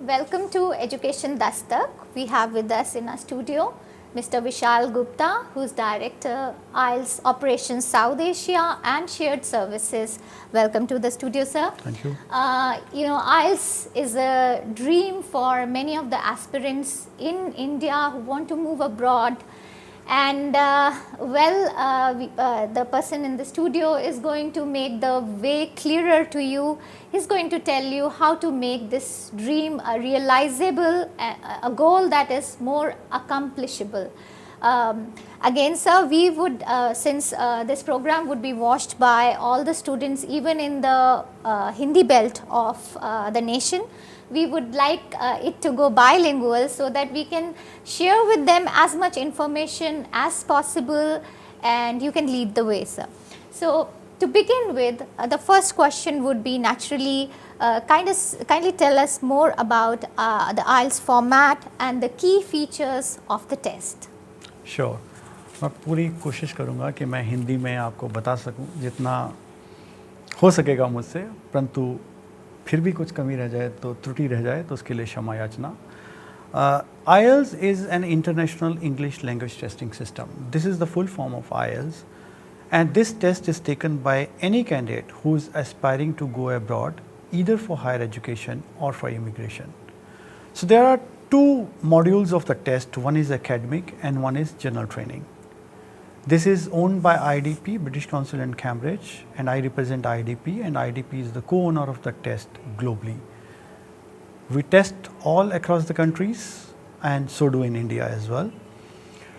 Welcome to Education Dastak. We have with us in our studio Mr. Vishal Gupta, who's Director IELTS Operations South Asia and Shared Services. Welcome to the studio, sir. Thank you. IELTS is a dream for many of the aspirants in India who want to move abroad. And the person in the studio is going to make the way clearer to you. He's going to tell you how to make this dream a realizable, a goal that is more accomplishable. Again, sir, we would, since this program would be watched by all the students, even in the Hindi belt of the nation, we would like it to go bilingual so that we can share with them as much information as possible, and you can lead the way, sir. So, to begin with, the first question would be naturally, kindly tell us more about the IELTS format and the key features of the test. Sure. मैं पूरी कोशिश करूँगा कि मैं हिंदी में आपको बता सकूँ जितना हो सकेगा मुझसे, परंतु फिर भी कुछ कमी रह जाए तो त्रुटि रह जाए तो उसके लिए क्षमा याचना. IELTS is an international English language testing system. This is the full form of IELTS, and this test is taken by any candidate who is aspiring to go abroad, either for higher education or for immigration. So there are two modules of the test. One is academic and one is general training. This is owned by IDP, British Council in Cambridge, and I represent IDP, and IDP is the co-owner of the test globally. We test all across the countries and so do in India as well.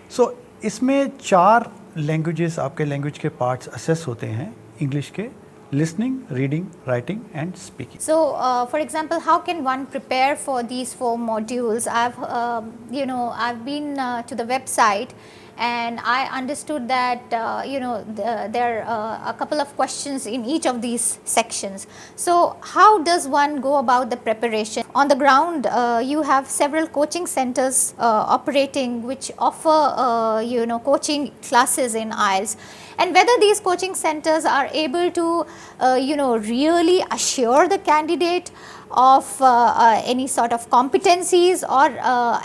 So इसमें 4 languages आपके language के parts assess होते हैं, English के, listening, reading, writing and speaking. So, for example, how can one prepare for these 4 modules? I've been to the website, and I understood that there are a couple of questions in each of these sections. So how does one go about the preparation? On the ground, you have several coaching centers operating which offer coaching classes in IELTS, and whether these coaching centers are able to really assure the candidate of any sort of competencies, or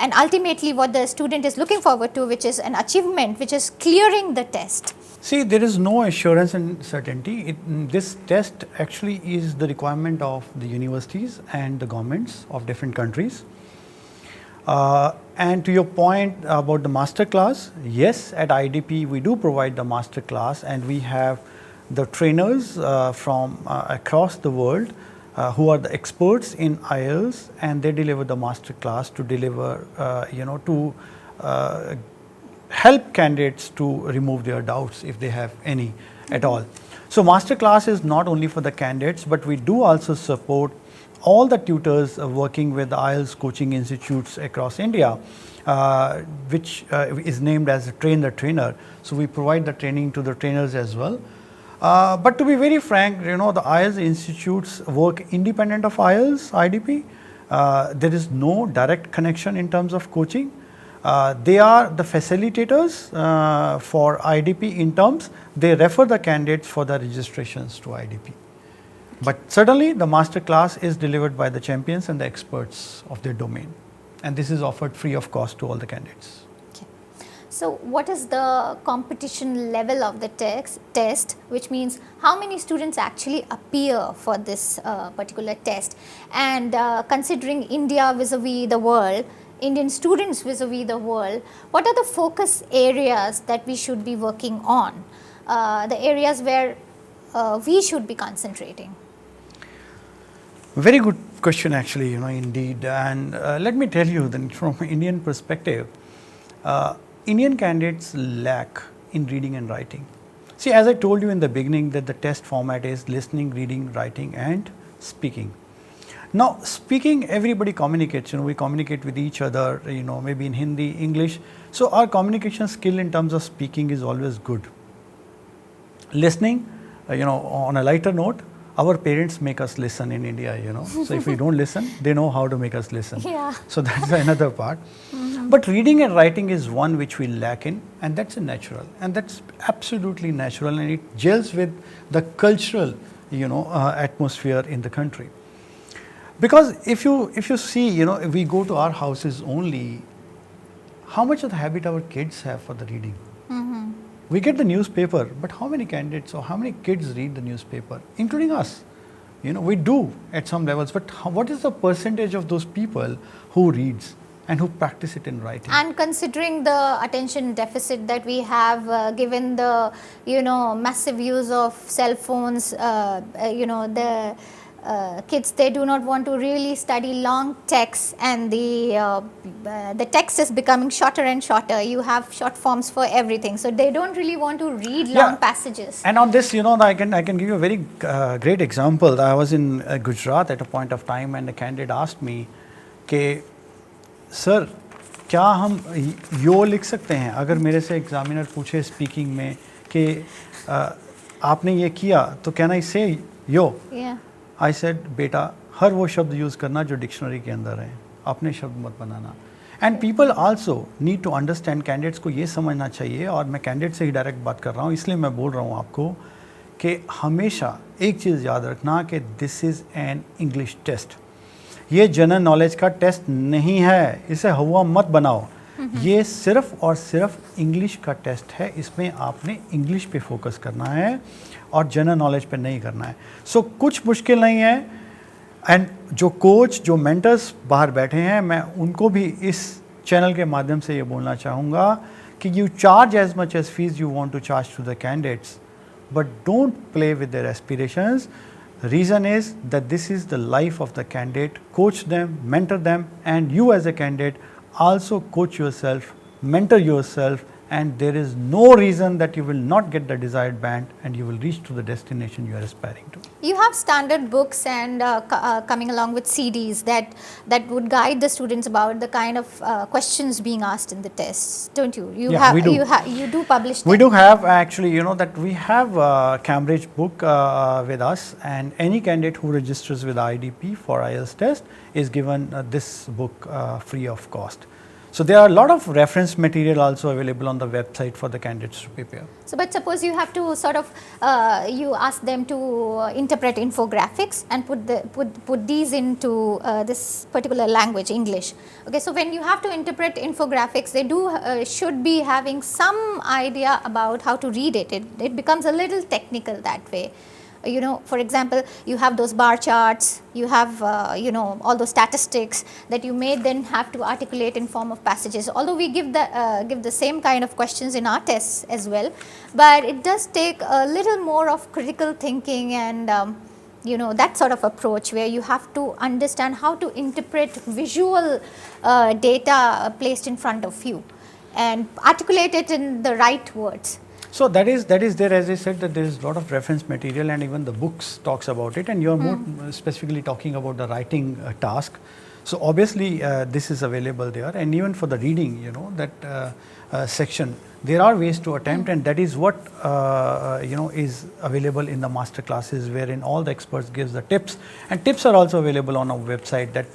and ultimately what the student is looking forward to, which is an achievement, which is clearing the test. See, there is no assurance and certainty. This test actually is the requirement of the universities and the governments of different countries. And to your point about the master class, yes, at IDP we do provide the master class, and we have the trainers from across the world who are the experts in IELTS, and they deliver the master class to deliver, to help candidates to remove their doubts if they have any at all. So master class is not only for the candidates, but we do also support all the tutors working with IELTS coaching institutes across India, which is named as Train the Trainer. So we provide the training to the trainers as well. But to be very frank, the IELTS institutes work independent of IELTS, IDP. There is no direct connection in terms of coaching. They are the facilitators for IDP in terms they refer the candidates for the registrations to IDP. But certainly the master class is delivered by the champions and the experts of their domain, and this is offered free of cost to all the candidates. So what is the competition level of the test, which means how many students actually appear for this particular test? And considering India vis-a-vis the world, Indian students vis-a-vis the world, what are the focus areas that we should be working on? The areas where we should be concentrating? Very good question actually, indeed. And let me tell you then, from an Indian perspective, Indian candidates lack in reading and writing. See, as I told you in the beginning, that the test format is listening, reading, writing and speaking. Now, speaking, everybody communicates, we communicate with each other, maybe in Hindi, English. So our communication skill in terms of speaking is always good. Listening, on a lighter note, our parents make us listen in India, So if we don't listen, they know how to make us listen. Yeah. So that's another part. But reading and writing is one which we lack in, and that's a natural, and that's absolutely natural, and it gels with the cultural, atmosphere in the country. Because if you see, if we go to our houses only, how much of the habit our kids have for the reading? We get the newspaper, but how many candidates or how many kids read the newspaper, including us? We do at some levels, but what is the percentage of those people who reads and who practice it in writing? And considering the attention deficit that we have, given the massive use of cell phones, the kids, they do not want to really study long texts, and the text is becoming shorter and shorter. You have short forms for everything, so they don't really want to read long passages. And on this, I can give you a very great example. I was in Gujarat at a point of time, and a candidate asked me, "Ke, sir, क्या हम यो लिख सकते हैं?" अगर मेरे से examiner पूछे speaking में कि आपने ये किया, तो कैन आई से यो? आई सेड, बेटा, हर वो शब्द यूज़ करना जो डिक्शनरी के अंदर है, अपने शब्द मत बनाना. And people also need to understand, candidates को ये समझना चाहिए, और मैं कैंडिडेट से ही डायरेक्ट बात कर रहा हूँ, इसलिए मैं बोल रहा हूँ आपको कि हमेशा एक चीज़ याद रखना कि this is an English test. ये जनरल नॉलेज का टेस्ट नहीं है, इसे हुआ मत बनाओ. ये सिर्फ और सिर्फ इंग्लिश का टेस्ट है. इसमें आपने इंग्लिश पे फोकस करना है और जनरल नॉलेज पे नहीं करना है. सो कुछ मुश्किल नहीं है. एंड जो कोच, जो मेंटर्स बाहर बैठे हैं, मैं उनको भी इस चैनल के माध्यम से ये बोलना चाहूँगा कि you charge as much as fees you want to charge to the candidates, but don't play with their aspirations. Reason is that this is the life of the candidate. Coach them, mentor them, and you as a candidate also coach yourself, mentor yourself, and there is no reason that you will not get the desired band and you will reach to the destination you are aspiring to. You have standard books and coming along with CDs that would guide the students about the kind of questions being asked in the tests, don't you? We do. You do publish them. We do have actually, that we have a Cambridge book with us, and any candidate who registers with IDP for IELTS test is given this book free of cost. So there are a lot of reference material also available on the website for the candidates to prepare. So, but suppose you have to sort of you ask them to interpret infographics and put these into this particular language, English. Okay, so when you have to interpret infographics, they do should be having some idea about how to read it. It becomes a little technical that way. For example, you have those bar charts, you have all those statistics that you may then have to articulate in form of passages. Although we give the same kind of questions in our tests as well, but it does take a little more of critical thinking and that sort of approach where you have to understand how to interpret visual data placed in front of you and articulate it in the right words. So that is there, as I said, that there is a lot of reference material, and even the books talks about it, and you are more specifically talking about the writing task. So obviously this is available there, and even for the reading, that section, there are ways to attempt, and that is what is available in the master classes, wherein all the experts gives the tips, and tips are also available on our website, that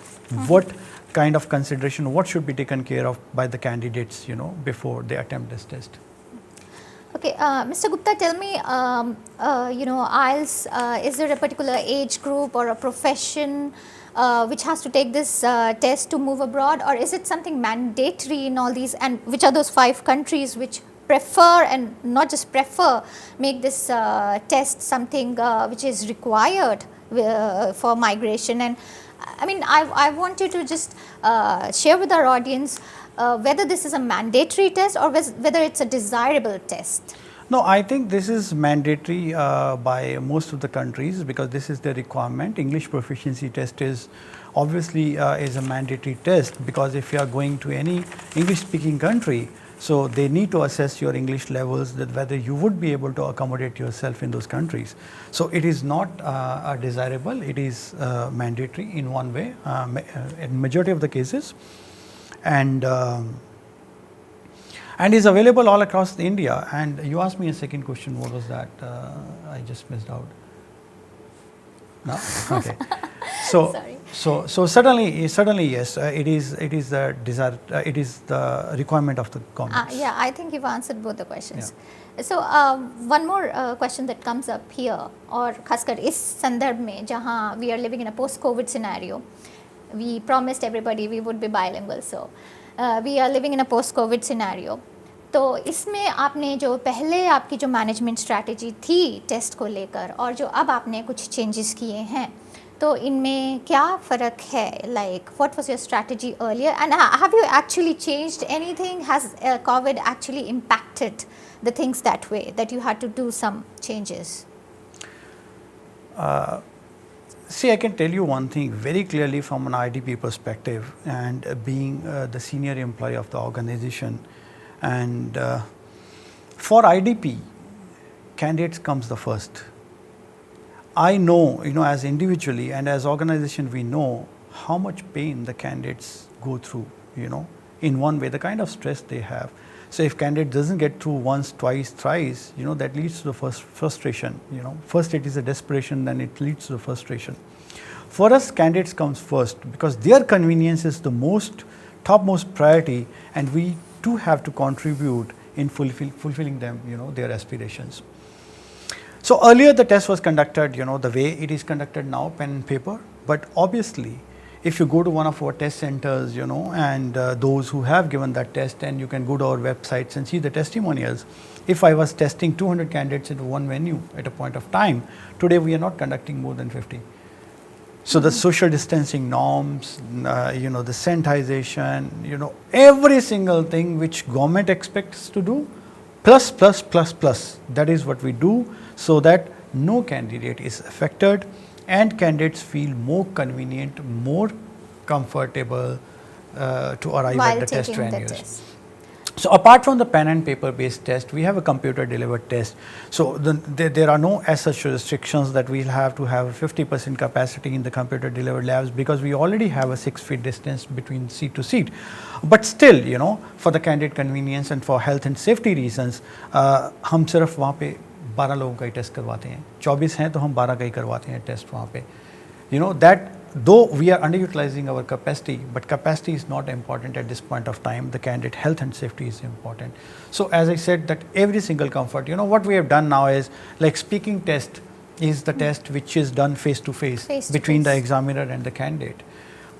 what kind of consideration, what should be taken care of by the candidates, before they attempt this test. Okay, Mr. Gupta, tell me, IELTS, is there a particular age group or a profession which has to take this test to move abroad, or is it something mandatory in all these, and which are those 5 countries which prefer, and not just prefer, make this test something which is required for migration? And I mean, I want you to just share with our audience whether this is a mandatory test or whether it's a desirable test. No, I think this is mandatory by most of the countries, because this is the requirement. English proficiency test is obviously is a mandatory test, because if you are going to any English speaking country, so they need to assess your English levels, that whether you would be able to accommodate yourself in those countries. So it is not desirable, it is mandatory in one way, in majority of the cases. And is available all across India. And you asked me a second question. What was that? I just missed out. No? Okay. So certainly yes, it is the desire, it is the requirement of the government. Yeah, I think you've answered both the questions. So one more question that comes up here, और खासकर इस संदर्भ में जहाँ we are living in a post-COVID scenario, we promised everybody we would be bilingual, so we are living in a post-COVID scenario. तो इसमें आपने जो पहले आपकी जो मैनेजमेंट स्ट्रैटेजी थी टेस्ट को लेकर और जो अब आपने कुछ चेंजेस किए हैं, तो इनमें क्या फ़र्क है? Like what was your strategy earlier and have you actually changed anything? Has COVID actually impacted the things that way that you had to do some changes? See, I can tell you one thing very clearly from an IDP perspective, and being the senior employee of the organization, and for IDP, candidates comes the first. I know, as individually and as organization, we know how much pain the candidates go through, in one way, the kind of stress they have. So if candidate doesn't get through once, twice, thrice, that leads to the first frustration. First it is a desperation, then it leads to the frustration. For us, candidates comes first because their convenience is the topmost priority, and we too have to contribute in fulfilling them, their aspirations. So earlier the test was conducted, the way it is conducted now, pen and paper. But obviously, if you go to one of our test centers, and those who have given that test, and you can go to our websites and see the testimonials. If I was testing 200 candidates into one venue at a point of time, today we are not conducting more than 50. So the social distancing norms, the sanitization, every single thing which government expects to do, plus, that is what we do, so that no candidate is affected and candidates feel more convenient, more comfortable to arrive While at the test taking the venues. test. So apart from the pen and paper based test, we have a computer delivered test. So there are no as such restrictions that we'll have to have 50% capacity in the computer delivered labs, because we already have a 6 feet distance between seat to seat. But still, for the candidate convenience and for health and safety reasons, हम सिर्फ वहाँ पे 12 लोगों का ही test करवाते हैं. 24 हैं तो हम 12 का ही करवाते हैं टेस्ट वहाँ पे. That though we are underutilizing our capacity, but capacity is not important at this point of time. The candidate health and safety is important. So as I said, that every single comfort, what we have done now is, like, speaking test is the test which is done face to face between the examiner and the candidate.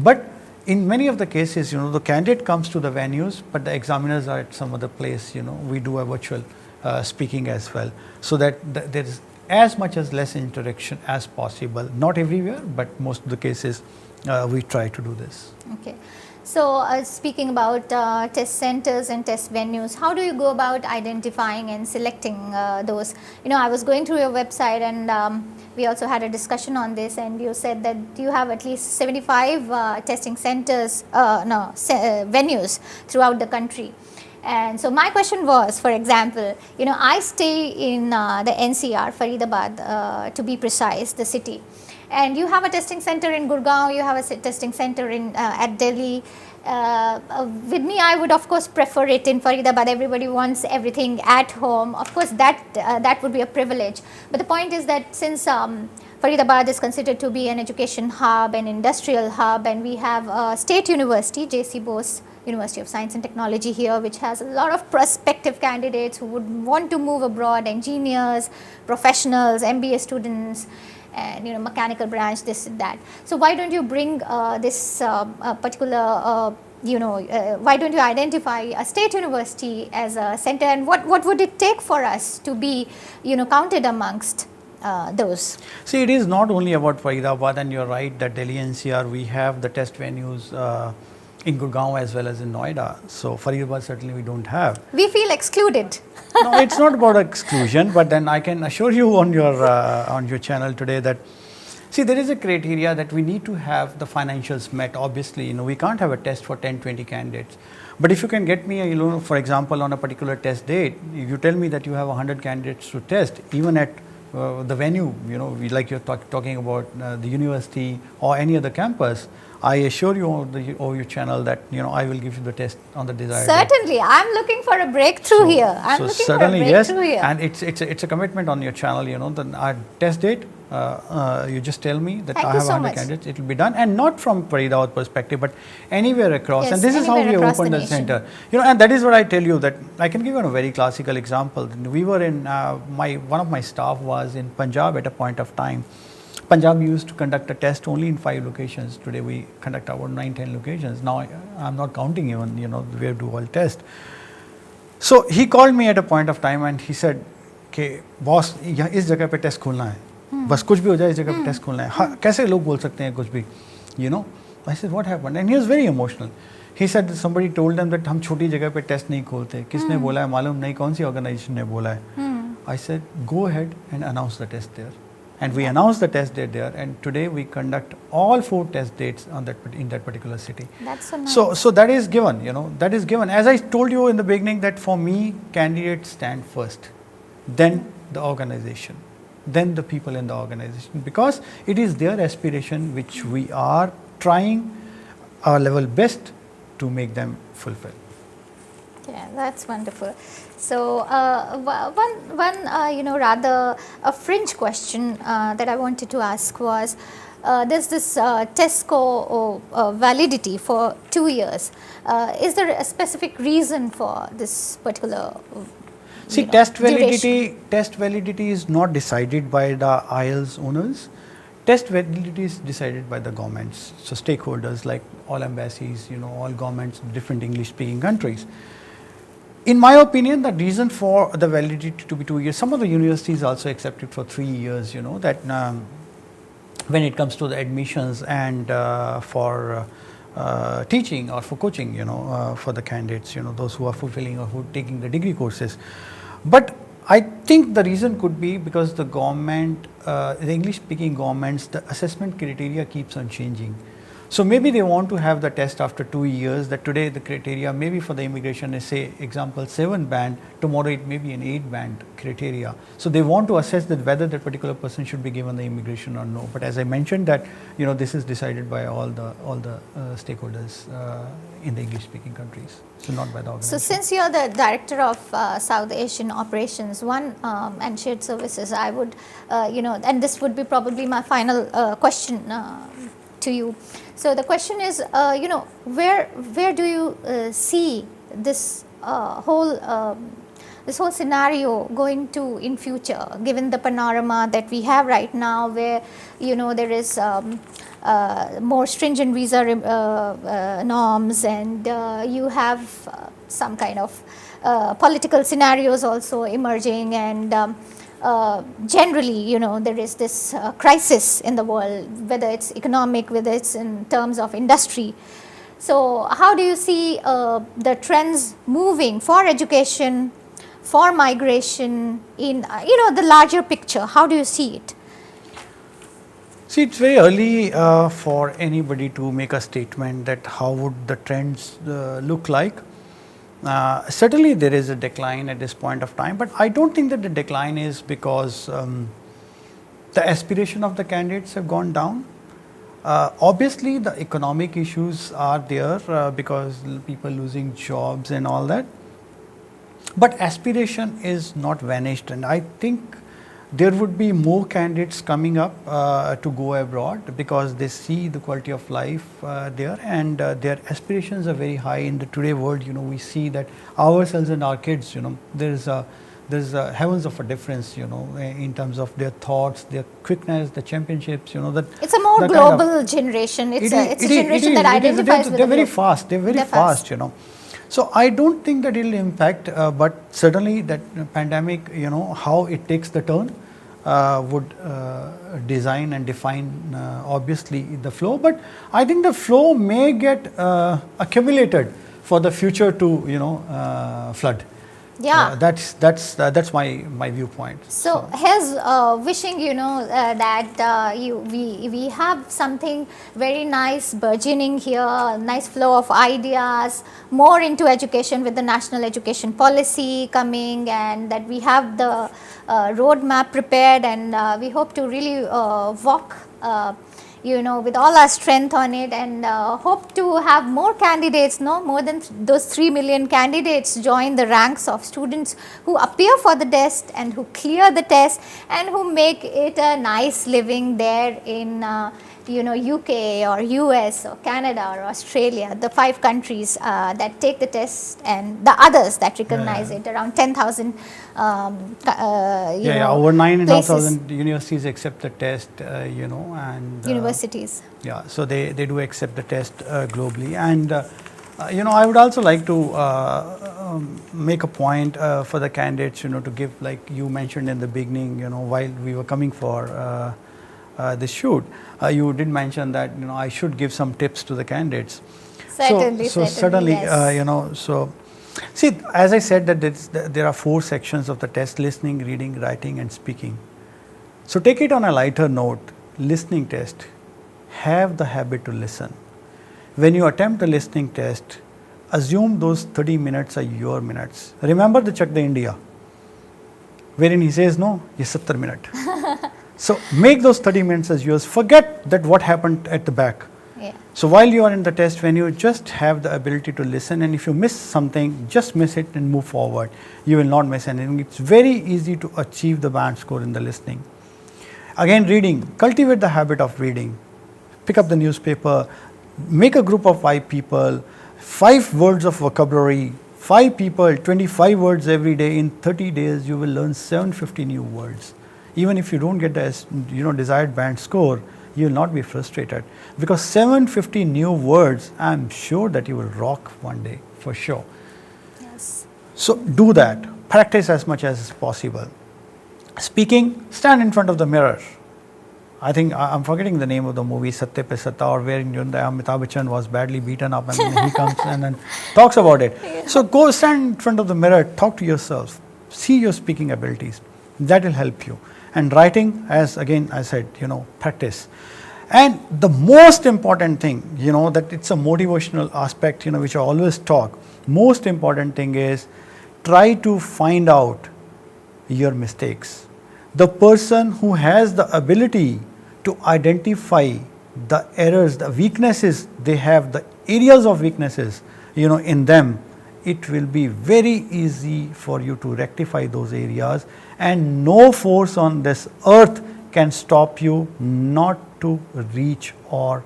But in many of the cases, the candidate comes to the venues, but the examiners are at some other place. We do a virtual speaking as well, so that there is as much as less interaction as possible. Not everywhere, but most of the cases we try to do this. Okay. So speaking about test centers and test venues, how do you go about identifying and selecting those? I was going through your website, and we also had a discussion on this, and you said that you have at least 75 testing centers, venues throughout the country. And so my question was, for example, I stay in the NCR, Faridabad, to be precise, the city. And you have a testing center in Gurgaon, you have a testing center at Delhi. With me, I would of course prefer it in Faridabad. Everybody wants everything at home. Of course, that would be a privilege. But the point is that since Faridabad is considered to be an education hub, an industrial hub, and we have a state university, JC Bose University of Science and Technology here, which has a lot of prospective candidates who would want to move abroad, engineers, professionals, MBA students, and mechanical branch, this and that. So why don't you bring this particular why don't you identify a state university as a center, and what would it take for us to be counted amongst those? See, it is not only about Faridabad, and you're right that Delhi NCR, we have the test venues in Gurgaon as well as in Noida. So Faridabad certainly we don't have. We feel excluded. No, it's not about exclusion, but then I can assure you on your channel today that, see, there is a criteria that we need to have the financials met. Obviously, we can't have a test for 10-20 candidates. But if you can get me, for example, on a particular test date, you tell me that you have 100 candidates to test, even at the venue, like you're talking about the university or any other campus, I assure you over your channel that I will give you the test on the desired day. Certainly, I'm looking for a breakthrough here. I'm looking for a certainly breakthrough yes, here. and it's a commitment on your channel. The test date. You just tell me that Thank I you have so 100 much. candidates. It will be done, and not from Faridabad perspective, but anywhere across. Yes, and this is how anywhere we across opened the the nation. center. And that is what I tell you, that I can give you a very classical example. We were in one of my staff was in Punjab at a point of time. Punjab used to conduct a test only in 5 locations. Today we conduct about 9-10 locations. Now I'm not counting even where do all test. So he called me at a point of time and he said, "Okay, boss, इस जगह पे test खोलना है, बस कुछ भी हो जाए इस जगह पे टेस्ट खोलना है." हाँ, कैसे लोग बोल सकते हैं कुछ भी, I said, "What happened?" And he was very emotional. He said that somebody told them that हम छोटी जगह पे टेस्ट नहीं खोलते. किसने बोला है मालूम नहीं, कौन सी ऑर्गेनाइजेशन ने बोला है. I said, "Go ahead and announce the test there." And we announced the test date there, and today we conduct all 4 test dates in that particular city. That's so nice. So that is given, that is given. As I told you in the beginning, that for me, candidates stand first, then the organization, then the people in the organization, because it is their aspiration which we are trying our level best to make them fulfill. Yeah, that's wonderful. So one rather a fringe question that I wanted to ask was, there's this test score validity for 2 years. Is there a specific reason for this particular? See, test validity is not decided by the IELTS owners. Test validity is decided by the governments, so stakeholders like all embassies, all governments, different English-speaking countries. In my opinion, the reason for the validity to be 2 years, some of the universities also accept it for 3 years, that when it comes to the admissions and for teaching or for coaching, for the candidates, those who are fulfilling or who are taking the degree courses. But I think the reason could be because the government, the English-speaking governments, the assessment criteria keeps on changing. So maybe they want to have the test after 2 years, that today the criteria maybe for the immigration is, say, example 7 band, tomorrow it may be an 8 band criteria. So they want to assess that whether that particular person should be given the immigration or no. But as I mentioned that, this is decided by all the stakeholders in the English-speaking countries, so not by the organization. So since you're the director of South Asian operations, and shared services, I would, and this would be probably my final question to you. So the question is, where do you see this whole scenario going to in future, given the panorama that we have right now, where there is more stringent visa norms, and you have some kind of political scenarios also emerging, and generally, there is this crisis in the world, whether it's economic, whether it's in terms of industry. So how do you see the trends moving for education, for migration in the larger picture? How do you see it? See, it's very early for anybody to make a statement that how would the trends look like. Certainly there is a decline at this point of time, but I don't think that the decline is because the aspiration of the candidates have gone down. Obviously the economic issues are there because people losing jobs and all that, but aspiration is not vanished, and I think there would be more candidates coming up to go abroad because they see the quality of life there, and their aspirations are very high in the today world. We see that ourselves and our kids, there's heavens of a difference, in terms of their thoughts, their quickness, the championships, that it's a more global generation. It's a generation that identifies with they're very fast. They're very fast, So I don't think that it will impact, but certainly that pandemic, how it takes the turn would design and define obviously the flow. But I think the flow may get accumulated for the future to flood. Yeah, that's my viewpoint. So here's wishing that we have something very nice burgeoning here, nice flow of ideas, more into education with the national education policy coming, and that we have the roadmap prepared, and we hope to really walk with all our strength on it, and hope to have more candidates, more than those 3 million candidates join the ranks of students who appear for the test and who clear the test and who make it a nice living there in UK or US or Canada or Australia, the 5 countries that take the test, and the others that recognize it, around 10,000 over 9,500 places. universities accept the test, and Universities. so they do accept the test globally. And I would also like to make a point for the candidates, to give, like you mentioned in the beginning, while we were coming for this shoot, you did mention that I should give some tips to the candidates. Certainly, certainly, yes. So see, as I said, that there are 4 sections of the test: listening, reading, writing, and speaking. So take it on a lighter note. Listening test. Have the habit to listen. When you attempt the listening test, assume those 30 minutes are your minutes. Remember the Dastak India, wherein he says, no, ye 70 minutes. So make those 30 minutes as yours. Forget that what happened at the back. Yeah. So while you are in the test, when you just have the ability to listen, and if you miss something, just miss it and move forward. You will not miss anything. It's very easy to achieve the band score in the listening. Again, reading. Cultivate the habit of reading. Pick up the newspaper. Make a group of 5 people. 5 words of vocabulary. 5 people, 25 words every day. In 30 days, you will learn 750 new words. Even if you don't get the desired band score, you will not be frustrated, because 750 new words, I am sure that you will rock one day for sure. Yes. So do that. Practice as much as possible. Speaking, stand in front of the mirror. I think I'm forgetting the name of the movie, Satya Pe Satta, or wherein Amitabh Bachchan was badly beaten up, and then he comes and then talks about it. Yeah. So go stand in front of the mirror, talk to yourself, see your speaking abilities. That will help you. And writing, as again I said, practice. And the most important thing, that it's a motivational aspect, which I always talk. Most important thing is try to find out your mistakes. The person who has the ability to identify the errors, the weaknesses they have, the areas of weaknesses, in them, it will be very easy for you to rectify those areas, and no force on this earth can stop you not to reach or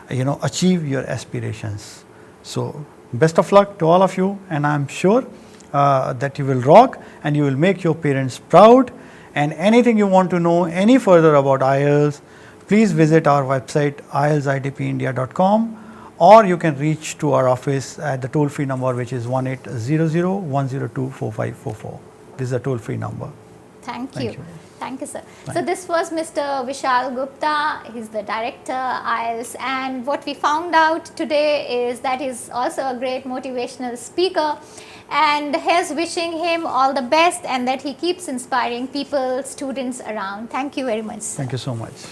achieve your aspirations. So best of luck to all of you, and I'm sure that you will rock and you will make your parents proud. And anything you want to know any further about IELTS, please visit our website ieltsidpindia.com, or you can reach to our office at the toll-free number, which is 1800-102-4544. This is a toll-free number. Thank you. Thank you, sir. So this was Mr. Vishal Gupta. He's the director IELTS, and what we found out today is that he's also a great motivational speaker, and here's wishing him all the best and that he keeps inspiring people, students around. Thank you very much, sir. Thank you so much.